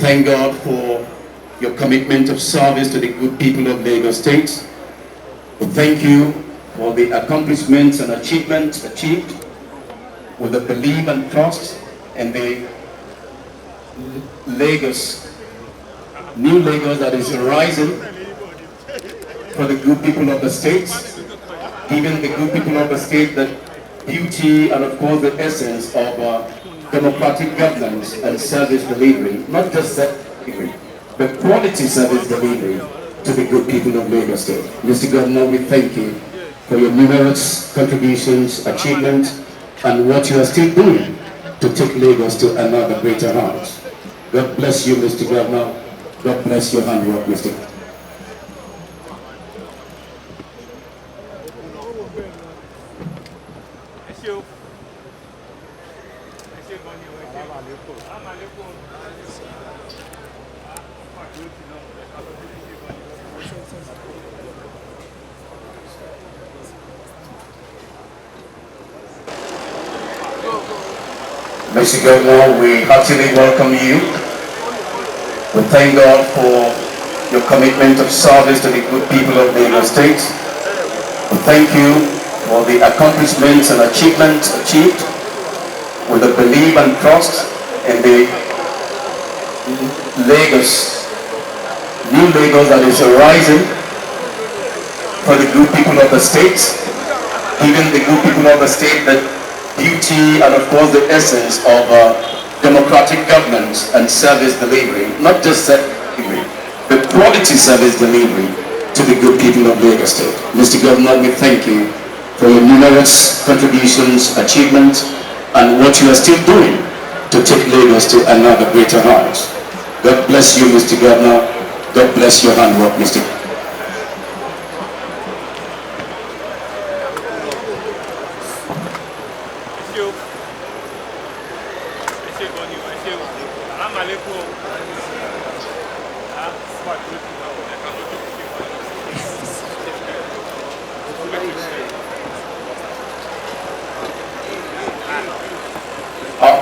thank God for your commitment of service to the good people of Lagos State. We thank you for the accomplishments and achievements achieved with the belief and trust in the Lagos, new Lagos that is rising for the good people of the state, giving the good people of the state the beauty and of course the essence of democratic governance and service delivery, not just service delivery, but quality service delivery to the good people of Lagos State. Mr. Governor, we thank you for your numerous contributions, achievements, and what you are still doing to take Lagos to another greater height. God bless you, Mr. Governor. God bless your handwork, Mr. Mr. Governor, we heartily welcome you. We thank God for your commitment of service to the good people of Lagos State. We thank you for the accomplishments and achievements achieved with the belief and trust in the Lagos, new Lagos that is arising for the good people of the state, giving the good people of the state the beauty and of course the essence of democratic governance and service delivery, not just service delivery, but quality service delivery to the good people of Lagos State. Mr. Governor, we thank you for your numerous contributions, achievements, and what you are still doing to take Lagos to another greater height. God bless you, Mr. Governor. God bless your handwork, Mr.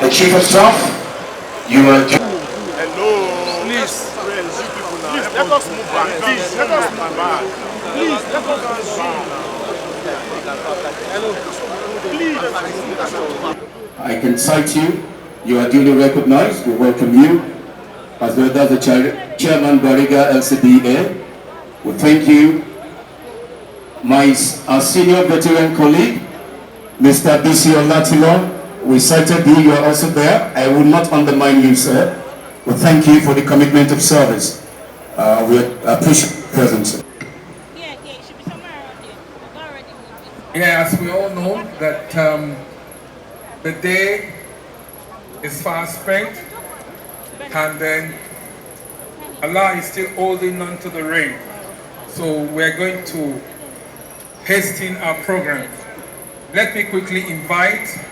The Chief of Staff, you are... Hello. Please. Please, let us move back. Please, let us move back. Please, let us move back. Please. I can cite you. You are duly recognized. We welcome you. As well as the Chairman Bariga LCDA. We thank you. Our senior veteran colleague, Mr. BC Olatilo. We cited you are also there. I will not undermine you, sir. We thank you for the commitment of service. We appreciate your presence. Yeah, as we all know that the day is fast spent, and then Allah is still holding on to the rein. So we're going to hasten our program. Let me quickly invite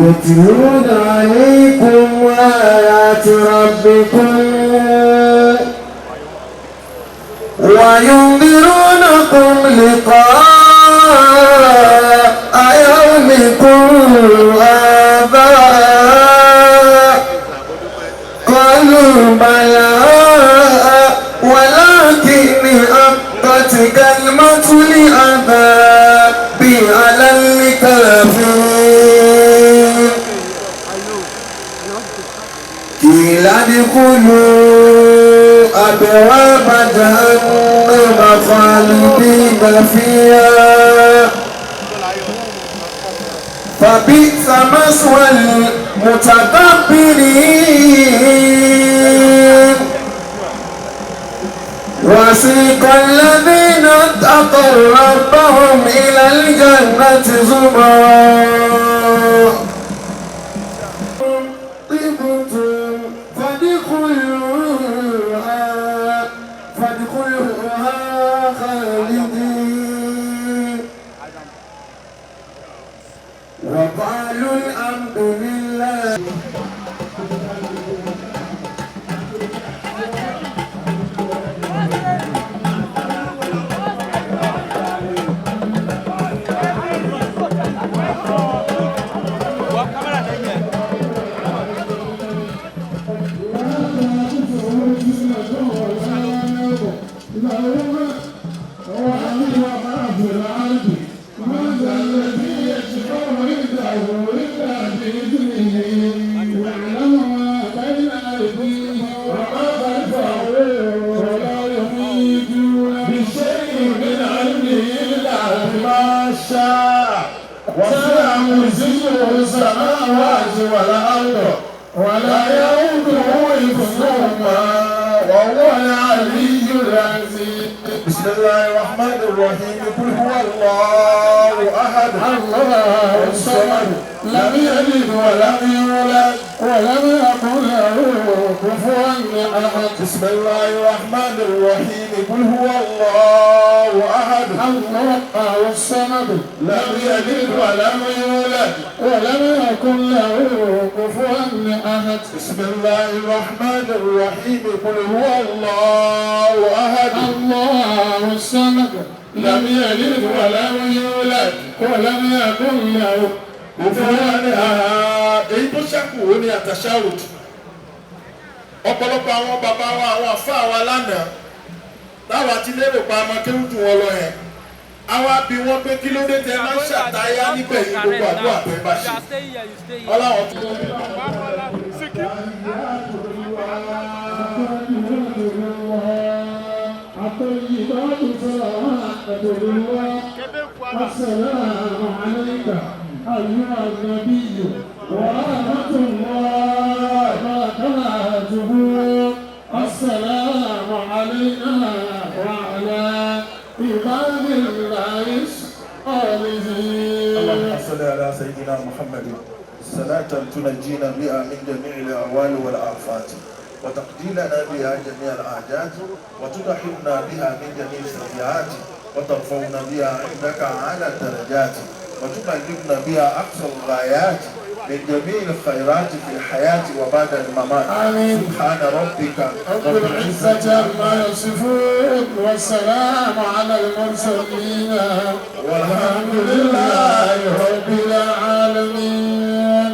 يتلون عليكم آيات ربكم وينذرونكم لقاء يومكم هذا قالوا بلى ولكن حقت كلمة العذاب على الكافرين قيل ادخلوا أبواب جهنم خالدين فيها فبئس مثوى المتكبرين وسيق الذين اتقوا ربهم إلى الجنة زمرا طبتم فادخلوها خالدين وقالوا الحمد لله وسع كرسيه السماوات والأرض ولا يؤوده حفظهما وهو العلي العظيم. بسم الله الرحمن الرحيم. قل هو الله أحد الله الصمد لم يلد ولم يولد ولم يكن له كفوا أحد. بسم الله الرحمن الرحيم. قل هو الله أحد الله الصمد لم يلد ولم يولد ولم يكن له كفوا أحد. بسم الله الرحمن الرحيم. قل هو الله أحد الله الصمد لم يلد ولم يولد ولم يكن له كفوا أحد. èyí tó ṣẹ́kù ó ní àtàṣàwùd. ọ̀pọ̀lọpọ̀ àwọn bàbá wa àwọn àfáà wa lánàá táwa ti lérò pa ọmọ kéwù jù wọn lọ yẹn àwa bí wọn pé kí ló dé tẹ máa ń ṣàtáyà nígbẹ̀yìn gbogbo àdúrà tó ẹ bá ṣe ọláwọ tó. السلام عليك أيها النبي ورحمة الله وبركاته. السلام علينا وعلى عباد الله الصالحين. اللهم صل على سيدنا محمد صلاة تنجينا بها من جميع الأهوال والآفات وتقضي لنا بها جميع الحاجات وتدحرنا بها من جميع السيئات وترفعنا بها عندك أعلى الدرجات وتبلغنا بها أقصى الغايات من جميع الخيرات في الحياة وبعد الممات. آمين. سبحان ربك رب العزة عما يصفون والسلام على المرسلين والحمد لله رب العالمين.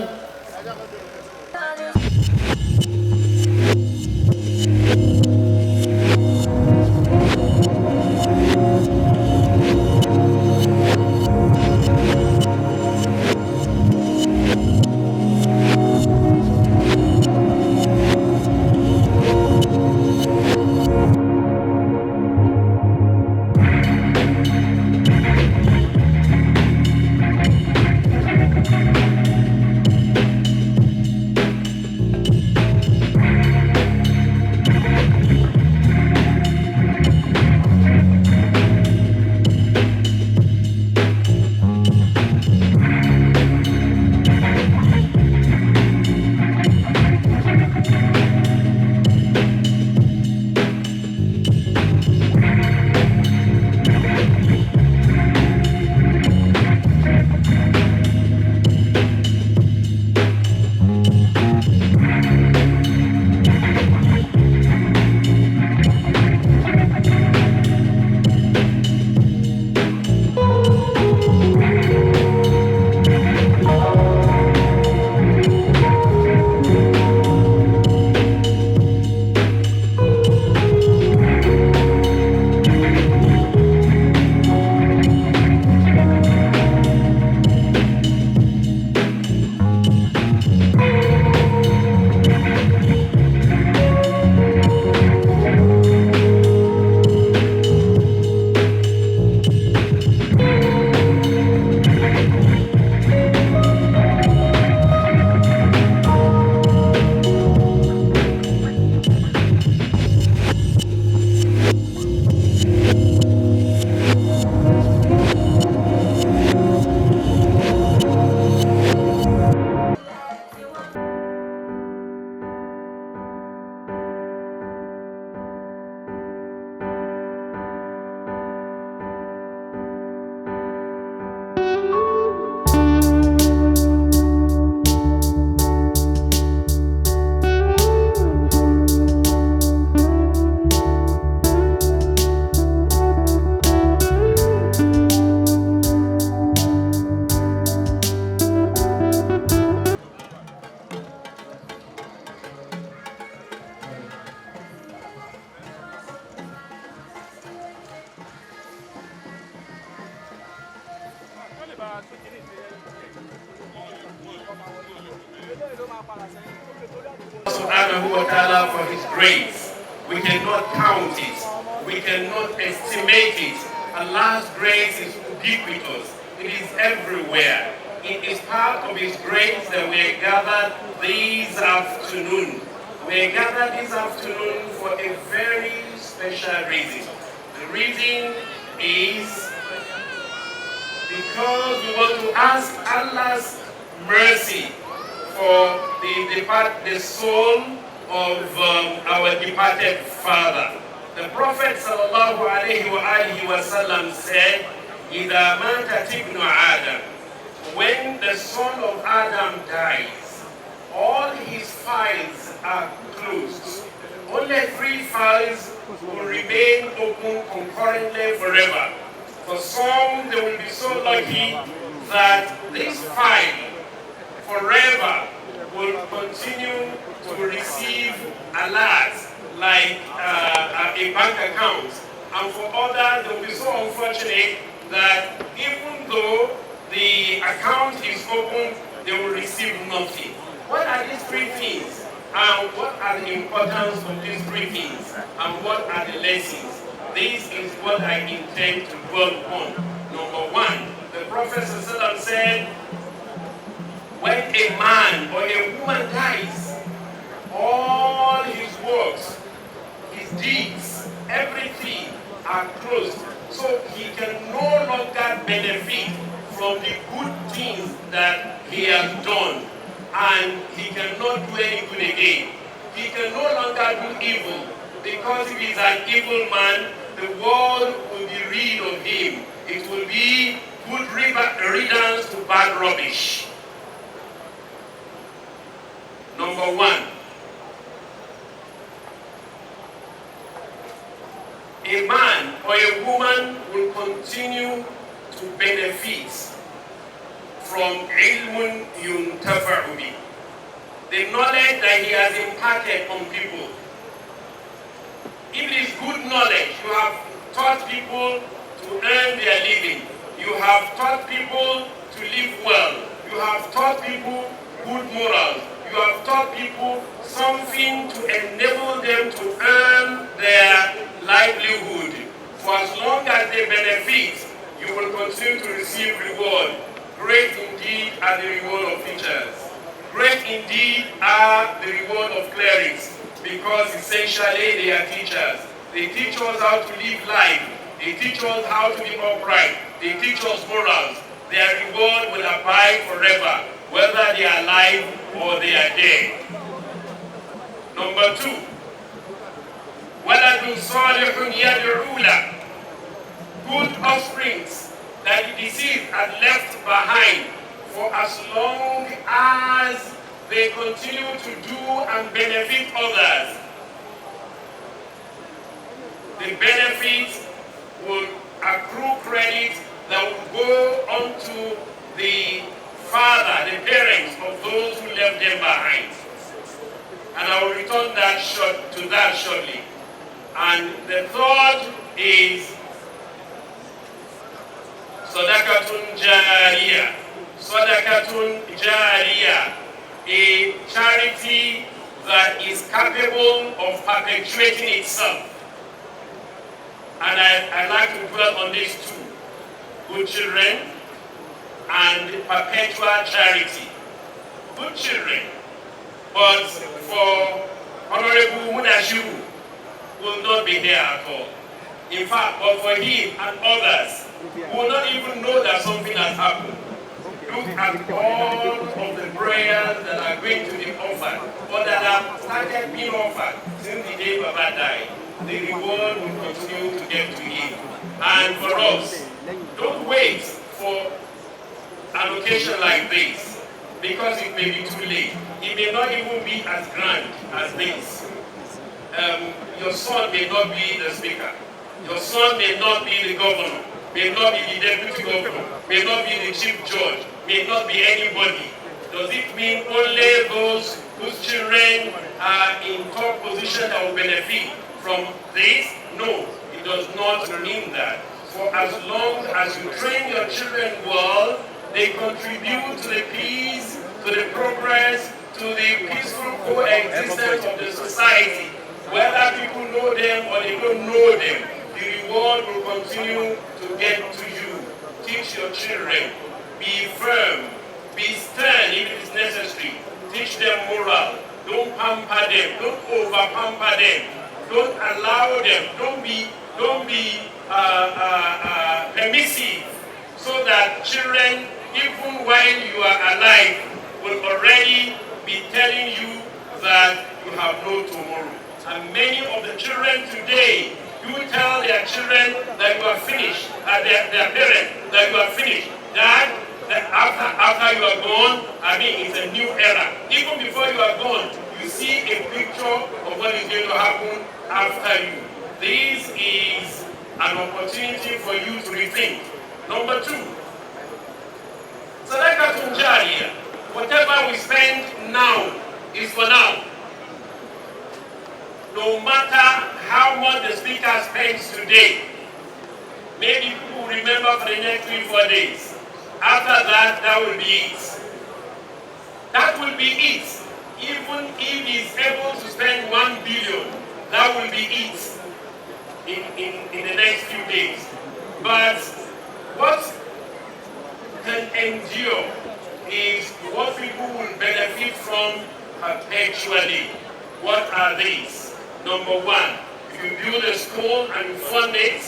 Subhanahu wa ta'ala for his grace. We cannot count it. We cannot estimate it. Allah's grace is ubiquitous. It is everywhere. It is part of his grace that we are gathered this afternoon. We are gathered this afternoon for a very special reason. The reason is because we want to ask Allah's mercy for the soul of our departed father. The Prophet sallallahu alaihi wasallam said, "Idha matat ibnu Adam," when the son of Adam dies, all his files are closed. Only 3 files will remain open concurrently forever. For some, they will be so lucky that this file forever will continue to receive alerts like a bank account. And for others, they will be so unfortunate that even though the account is open, they will receive nothing. What are these 3 things? And what are the importance of these 3 things? And what are the lessons? This is what I intend to dwell on. Number 1, the Prophet ﷺ said, when a man or a woman dies, all his works, his deeds, everything are closed. So he can no longer benefit from the good things that he has done. And he cannot do any good again. He can no longer do evil, because if he's an evil man, the world will be rid of him. It will be good riddance to bad rubbish. Number 1, a man or a woman will continue to benefit from ilmun yuntafa'u bi, the knowledge that he has imparted on people. If it is good knowledge, you have taught people to earn their living. You have taught people to live well. You have taught people good morals. You have taught people something to enable them to earn their livelihood. For as long as they benefit, you will continue to receive reward. Great indeed are the reward of teachers. Great indeed are the reward of clerics, because essentially they are teachers. They teach us how to live life. They teach us how to be upright. They teach us morals. Their reward will abide forever, whether they are alive or they are dead. Number 2, وَلَدٌ صَالِحٌ يَدْعُو لَهُ, good offsprings that the deceased had left behind, for as long as they continue to do and benefit others. The benefits will accrue credit that will go onto the father, the parents of those who left them behind. And I will return to that shortly. And the third is Sadaqatun Jariyah. Sadaqatun Jariyah, a charity that is capable of perpetuating itself. And I'd like to dwell on these 2. Good children and perpetual charity. Good children. But for Honorable Munashiru, will not be here at all. In fact, but for him and others, who will not even know that something has happened. Look at all of the prayers that are going to be offered, or that have started being offered since the day Baba died. The reward will continue to get to him. And for us, don't wait for an occasion like this, because it may be too late. It may not even be as grand as this. Your son may not be the speaker. Your son may not be the governor, may not be the deputy governor, may not be the chief judge, may not be anybody. Does it mean only those whose children are in top position that will benefit from this? No, it does not mean that. For as long as you train your children well, They contribute to the peace, to the progress, to the peaceful coexistence of the society. Whether people know them or they don't know them, the reward will continue to get to you. Teach your children. Be firm. Be stern if it is necessary. Teach them moral. Don't pamper them. Don't over-pamper them. Don't allow them. Don't be permissive, so that children, even while you are alive, will already be telling you that you have no tomorrow. And many of the children today do tell their children that you are finished, their parents that you are finished. That after you are gone, it's a new era. Even before you are gone, you see a picture of what is going to happen after you. This is an opportunity for you to rethink. Number two, Sadaqatun Jariyah. Whatever we spend now is for now. No matter how much the speaker spends today, maybe people will remember for the next 3-4 days. After that, that will be it. That will be it. Even if he's able to spend 1 billion, that will be it in the next few days. But what can endure is what people will benefit from perpetually. What are these? Number one, if you build a school and you fund it,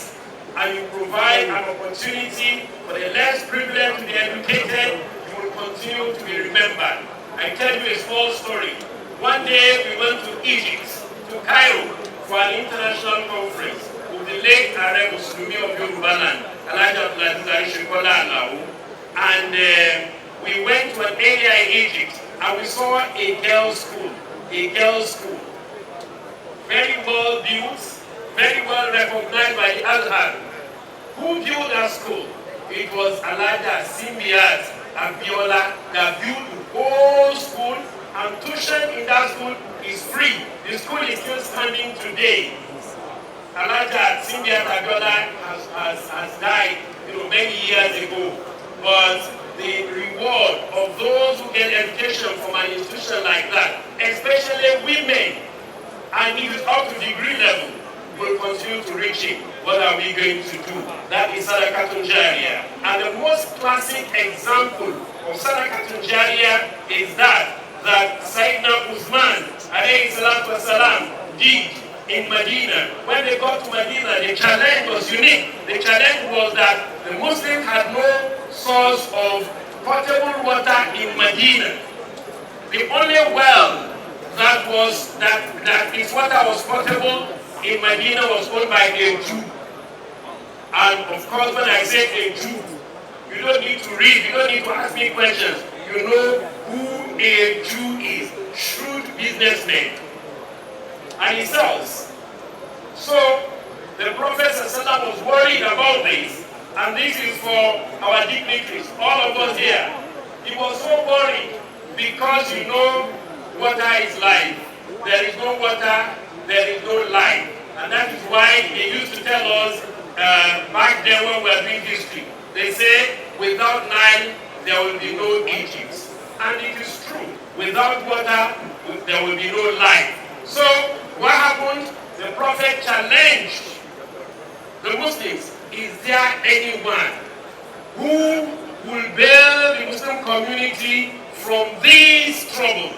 and you provide an opportunity for the less privileged to be educated, you will continue to be remembered. I tell you a small story. One day we went to Egypt, to Cairo, for an international conference with the late Arab Muslimi of Yoruba land, and we went to an area in Egypt and we saw a girls' school. Very well built, very well recognized by the Azhar. Who built that school? It was Alaja Simbiat Abiola that built the whole school, and tuition in that school is free. The school is still standing today. Alaja Simbiat Abiola has died many years ago, but the reward of those who get education from an institution like that, especially women, and if it's up to degree level, will continue to reach it. What are we going to do? That is Sadaqatun Jariyah. And the most classic example of Sadaqatun Jariyah is that Sayyidina Uthman alayhi salatu wasalam did in Medina. When they got to Medina, the challenge was unique. The challenge was that the Muslims had no source of potable water in Medina. The only well that its water was potable in Medina was owned by a Jew. And of course, when I say a Jew, you don't need to read, you don't need to ask me questions. You know who a Jew is. Shrewd businessman. And he sells. So, the Prophet ﷺ was worried about this. And this is for our dignitaries, all of us here. He was so worried because water is life. There is no water, there is no life. And that is why they used to tell us back then when we were doing history. They say, without Nile, there will be no Egypt. And it is true. Without water, there will be no life. So, what happened? The Prophet challenged the Muslims. Is there anyone who will bail the Muslim community from this trouble?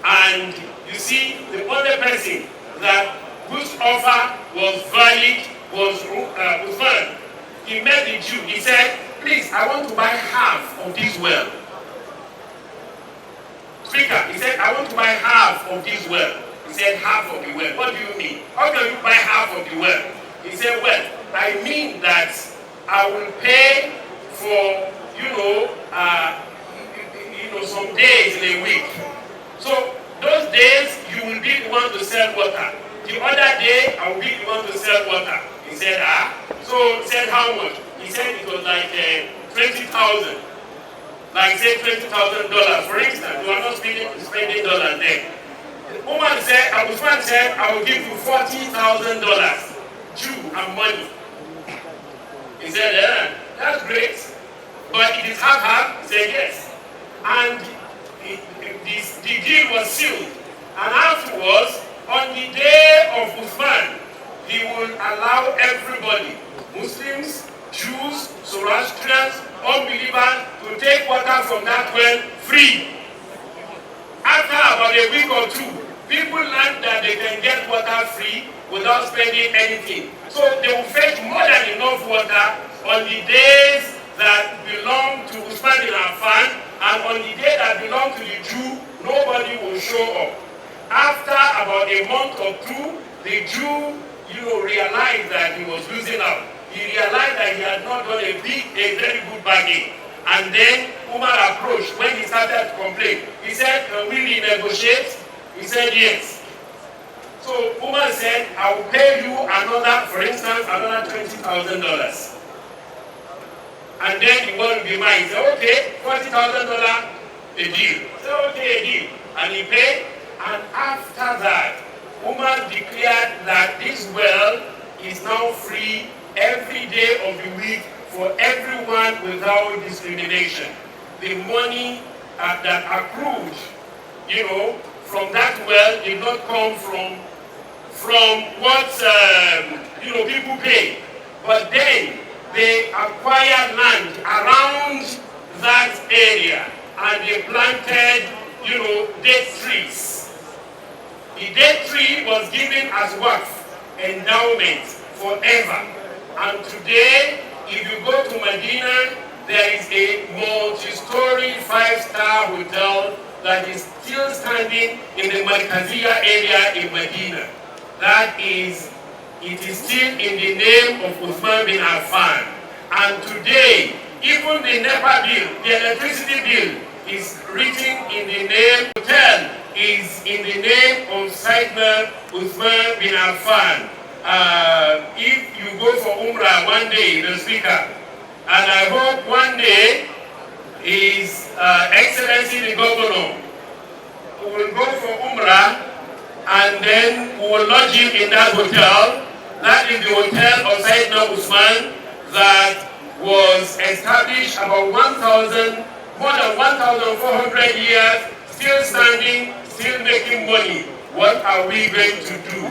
And you see, the only person whose offer was valid was Uthman. He met the Jew. He said, please, I want to buy half of this well. Speaker, he said, I want to buy half of this well. He said, half of the well. What do you mean? How can you buy half of the well? He said, well, I mean that I will pay for, some days in a week. So those days, you will be the one to sell water. The other day, I will be the one to sell water. He said, So he said, how much? He said it was like 20,000. Like say $20,000, for instance. You are not spending dollars there. The woman said, I will give you $40,000. Jew and money. He said, that's great. but it is half-half, he said yes. And the deal was sealed. And afterwards, on the day of Uthman, he will allow everybody, Muslims, Jews, Zoroastrians, unbelievers, to take water from that well free. After about a week or two, people learned that they can get water free without spending anything. So they will fetch more than enough water on the days that belong to Usman bin Affan, and on the day that belong to the Jew, nobody will show up. After about a month or two, the Jew, realized that he was losing out. He realized that he had not done a very good bargain. And then Umar approached when he started to complain. He said, "Can we renegotiate?" He said, "Yes." So Umar said, "I will pay you another, for instance, another $20,000. And then the one will be mine." He said, "Okay, $40,000, a deal." He said, "Okay, a deal." And he paid. And after that, Umar declared that this well is now free every day of the week for everyone without discrimination. The money that accrued, from that well did not come from what people pay, but then they acquired land around that area and they planted, date trees. The date tree was given as waqf, endowment, forever. And today, if you go to Medina, there is a multi-story 5-star hotel that is still standing in the Markaziyya area in Medina. It is still in the name of Uthman bin Affan. And today, even the NEPA bill, the electricity bill, is written in the name, hotel is in the name of Sayyidina Uthman bin Affan. If you go for Umrah one day, the speaker, and I hope one day His Excellency the Governor will go for Umrah and then we will lodge him in that hotel. That is the hotel of Sayyidina Uthman that was established about more than 1,400 years, still standing, still making money. What are we going to do?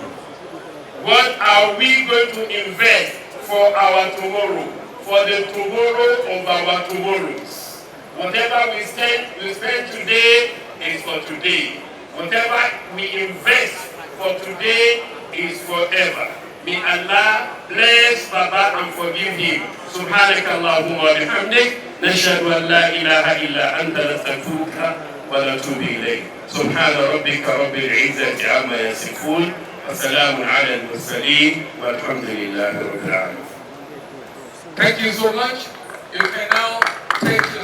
What are we going to invest for our tomorrow? For the tomorrow of our tomorrows. Whatever we spend today is for today. Whatever we invest for today is forever. May Allah bless Baba and forgive him. Subhanakallahumma wa bihamdik. نشهد أن لا إله إلا أنت نستغفرك ونتوب إليك. سبحان ربك رب العزة عما يصفون وسلام على المرسلين والحمد لله رب العالمين. Thank you so much. You can now take your